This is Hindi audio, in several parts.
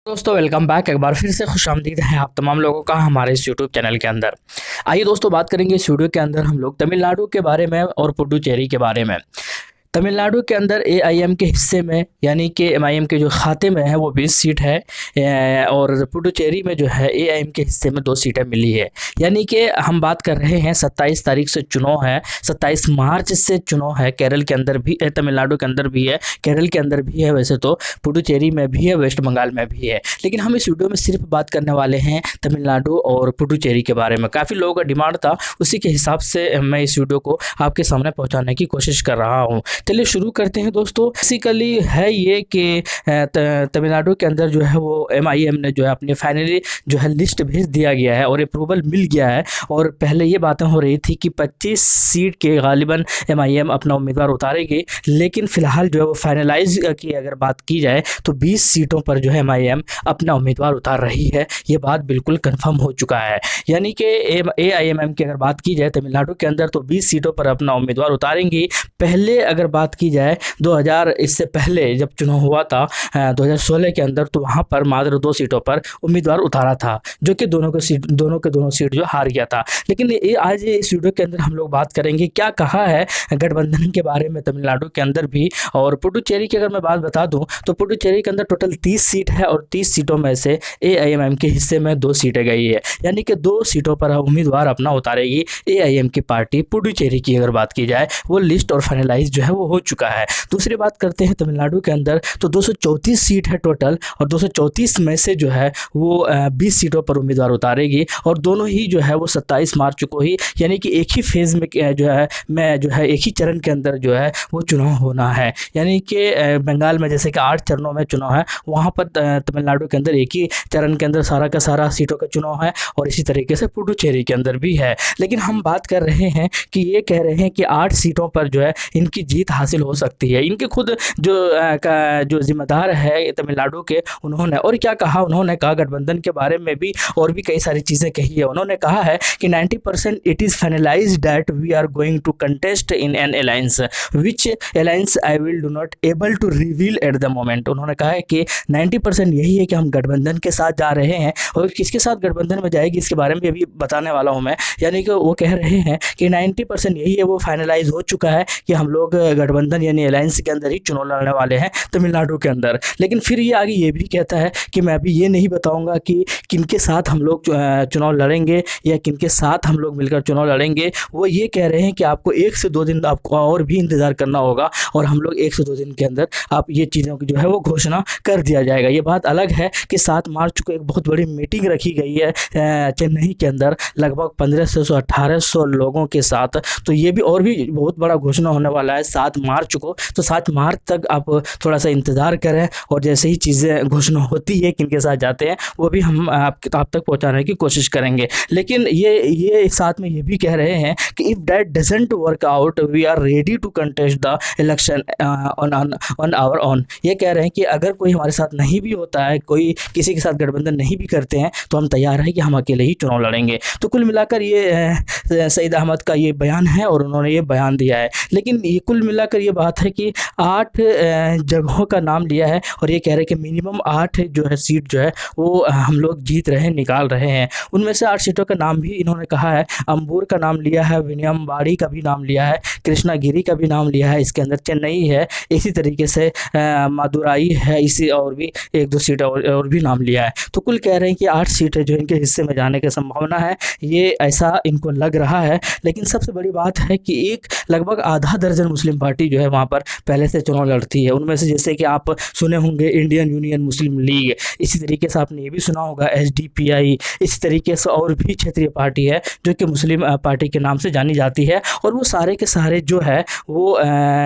दोस्तों वेलकम बैक। एक बार फिर से खुशामदीद है आप तमाम लोगों का हमारे इस यूट्यूब चैनल के अंदर। आइए दोस्तों बात करेंगे इस वीडियो के अंदर हम लोग तमिलनाडु के बारे में और पुडुचेरी के बारे में। तमिलनाडु के अंदर एआईएम के हिस्से में यानी कि एमआईएम के जो खाते में है वो 20 सीट है। और पुडुचेरी में जो है एआईएम के हिस्से में 2 सीटें मिली है। यानी कि हम बात कर रहे हैं 27 तारीख से चुनाव है, 27 मार्च से चुनाव है। केरल के अंदर भी तमिलनाडु के अंदर भी है, केरल के अंदर भी है, वैसे तो पुडुचेरी में भी है, वेस्ट बंगाल में भी है। लेकिन हम इस वीडियो में सिर्फ बात करने वाले हैं तमिलनाडु और पुडुचेरी के बारे में। काफ़ी लोगों का डिमांड था, उसी के हिसाब से मैं इस वीडियो को आपके सामने पहुँचाने की कोशिश कर रहा हूँ। चलिए शुरू करते हैं दोस्तों। बेसिकली है ये कि तमिलनाडु के अंदर जो है वो एमआईएम ने जो है अपनी फाइनली जो है लिस्ट भेज दिया गया है और अप्रूवल मिल गया है। और पहले ये बातें हो रही थी कि 25 सीट के गालिबन एमआईएम अपना उम्मीदवार उतारेगी, लेकिन फिलहाल जो है वो फाइनलाइज की अगर बात की जाए तो 20 सीटों पर जो है एमआईएम अपना उम्मीदवार उतार रही है। ये बात बिल्कुल कन्फर्म हो चुका है। यानी कि एआईएमएम की अगर बात की जाए तमिलनाडु के अंदर तो 20 सीटों पर अपना उम्मीदवार उतारेंगी। पहले अगर बात की जाए 2000 इससे पहले जब चुनाव हुआ था 2016 के अंदर, तो वहाँ पर मात्र 2 सीटों पर उम्मीदवार उतारा था, जो कि दोनों के दोनों सीट जो हार गया था। लेकिन ये आज इस वीडियो के अंदर हम लोग बात करेंगे क्या कहा है गठबंधन के बारे में तमिलनाडु के अंदर भी। और पुडुचेरी की अगर मैं बात बता दूं तो पुडुचेरी के अंदर टोटल 30 सीट है और 30 सीटों में से एआईएमएम के हिस्से में 2 सीटें गई है। यानी कि 2 सीटों पर उम्मीदवार अपना उतारेगी एआईएम की पार्टी। पुडुचेरी की अगर बात की जाए वो लिस्ट और फाइनलाइज जो है वो हो चुका है। दूसरी बात करते हैं तमिलनाडु के अंदर तो 234 सीट है टोटल, और 234 में से जो है वो 20 सीटों पर उम्मीदवार उतारेगी। और दोनों ही जो है वो 27 मार्च को ही यानी कि एक ही फेज़ में जो है एक ही चरण के अंदर जो है वो चुनाव होना है। यानी कि बंगाल में जैसे कि 8 चरणों में चुनाव है, वहाँ पर तमिलनाडु के अंदर एक ही चरण के अंदर सारा का सारा सीटों का चुनाव है। और इसी तरीके से पुडुचेरी के अंदर भी है। लेकिन हम बात कर रहे हैं कि ये कह रहे हैं कि 8 सीटों पर जो है इनकी जीत हासिल हो सकती है। इनके खुद जो जिम्मेदार है तमिलनाडु के, उन्होंने और क्या कहा, उन्होंने कहा गठबंधन के बारे में भी और भी कई सारी चीज़ें कही है। उन्होंने कहा है कि 90% it is finalised that we are going to contest in an alliance which alliance I will do not able to reveal at the moment. उन्होंने कहा है कि 90% यही है कि हम गठबंधन के साथ जा रहे हैं, और किसके साथ गठबंधन में जाएगी इसके बारे में अभी बताने वाला हूँ मैं। यानी कि वो कह रहे हैं कि 90% यही है, वो फाइनलाइज हो चुका है कि हम लोग गठबंधन यानी अलायंस के अंदर ही चुनाव लड़ने वाले हैं तमिलनाडु के अंदर। लेकिन फिर ये आगे ये भी कहता है कि मैं अभी ये नहीं बताऊंगा कि किनके साथ हम लोग चुनाव लड़ेंगे या किनके साथ हम लोग मिलकर चुनाव लड़ेंगे। वो ये कह रहे हैं कि आपको 1 से 2 दिन आपको और भी इंतज़ार करना होगा, और हम लोग 1 से 2 दिन के अंदर आप ये चीज़ों की जो है वो घोषणा कर दिया जाएगा। ये बात अलग है कि 7 मार्च को एक बहुत बड़ी मीटिंग रखी गई है चेन्नई के अंदर, लगभग 1500 से 1800 लोगों के साथ। तो ये भी और भी बहुत बड़ा घोषणा होने वाला है 7 मार्च को। तो 7 मार्च तक आप थोड़ा सा इंतज़ार करें, और जैसे ही चीज़ें घोषणा होती है किनके साथ जाते हैं वो भी हम आप तक पहुंचाने की कोशिश करेंगे। लेकिन ये साथ में ये भी कह रहे हैं कि if that doesn't work out we are ready to contest the election on our own. ये कह रहे हैं कि अगर कोई हमारे साथ नहीं भी होता है, कोई किसी के साथ गठबंधन नहीं भी करते हैं, तो हम तैयार हैं कि हम अकेले ही चुनाव लड़ेंगे। तो कुल मिलाकर ये सईद अहमद का ये बयान है और उन्होंने ये बयान दिया है। लेकिन ये कुल मिलाकर ये बात है कि 8 जगहों का नाम लिया है, और ये कह रहे हैं कि मिनिमम 8 जो है सीट जो है वो हम लोग जीत रहे हैं, निकाल रहे हैं। उनमें से 8 सीटों का नाम भी इन्होंने कहा है। अंबूर का नाम लिया है, विनियमबाड़ी का भी नाम लिया है, कृष्णागिरी का भी नाम लिया है, इसके अंदर चेन्नई है, इसी तरीके से मदुराई है, इसी और भी 1-2 सीट और भी नाम लिया है। तो कुल कह रहे हैं कि 8 सीटें जो इनके हिस्से में जाने की संभावना है, ये ऐसा इनको लग रहा है। लेकिन सबसे बड़ी बात है कि एक लगभग आधा दर्जन मुस्लिम पार्टी जो है वहाँ पर पहले से चुनाव लड़ती है। उनमें से जैसे कि आप सुने होंगे इंडियन यूनियन मुस्लिम लीग, इसी तरीके से आपने ये भी सुना होगा एसडीपीआई, इसी तरीके से और भी क्षेत्रीय पार्टी है जो कि मुस्लिम पार्टी के नाम से जानी जाती है। और वो सारे के सारे जो है वो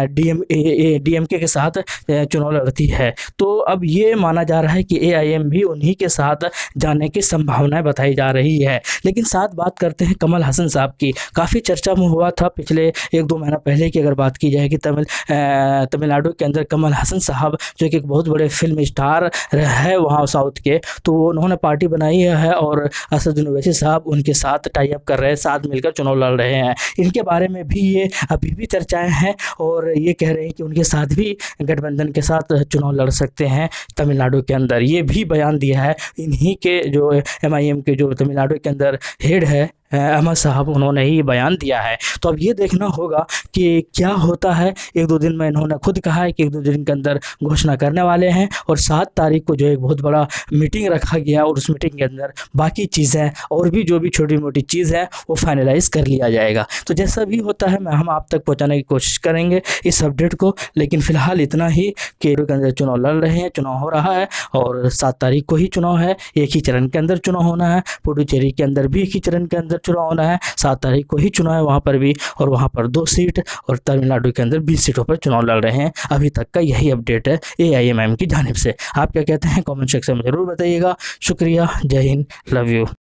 डीएमके के साथ चुनाव लड़ती है। तो अब ये माना जा रहा है कि एआईएम भी उन्हीं के साथ जाने की संभावनाएं बताई जा रही है। लेकिन साथ बात करते हैं कमल हसन साहब साहब की काफ़ी चर्चा में हुआ था पिछले 1-2 महीना पहले की अगर बात की जाए कि तमिलनाडु के अंदर कमल हसन साहब जो कि एक बहुत बड़े फ़िल्म स्टार है वहाँ साउथ के, तो उन्होंने पार्टी बनाई है और असदुद्दीन ओवैसी साहब उनके साथ टाई अप कर रहे हैं, साथ मिलकर चुनाव लड़ रहे हैं। इनके बारे में भी ये अभी भी चर्चाएँ हैं और ये कह रहे हैं कि उनके साथ भी गठबंधन के साथ चुनाव लड़ सकते हैं तमिलनाडु के अंदर। ये भी बयान दिया है इन्हीं के जो एमआईएम के जो तमिलनाडु के अंदर हेड है अहमद साहब, उन्होंने ही बयान दिया है। तो अब ये देखना होगा कि क्या होता है। 1-2 दिन में इन्होंने खुद कहा है कि 1-2 दिन के अंदर घोषणा करने वाले हैं और 7 तारीख को जो एक बहुत बड़ा मीटिंग रखा गया और उस मीटिंग के अंदर बाकी चीज़ें और भी जो भी छोटी-मोटी चीज़ है वो फाइनलाइज़ कर लिया जाएगा। तो जैसा भी होता है हम आप तक पहुँचाने की कोशिश करेंगे इस अपडेट को, लेकिन फ़िलहाल इतना ही कि के अंदर चुनाव लड़ रहे हैं, चुनाव हो रहा है और 7 तारीख को ही चुनाव है। एक ही चरण के अंदर चुनाव होना है। पुडुचेरी के अंदर भी एक ही चरण के अंदर चुनाव होना है। 7 तारीख को ही चुनाव है वहाँ पर भी, और वहाँ पर 2 सीट और तमिलनाडु के अंदर 20 सीटों पर चुनाव लड़ रहे हैं। अभी तक का यही अपडेट है एआईएमआईएम की जानिब से। आप क्या कहते हैं कमेंट सेक्शन में ज़रूर बताइएगा। शुक्रिया, जय हिंद, लव यू।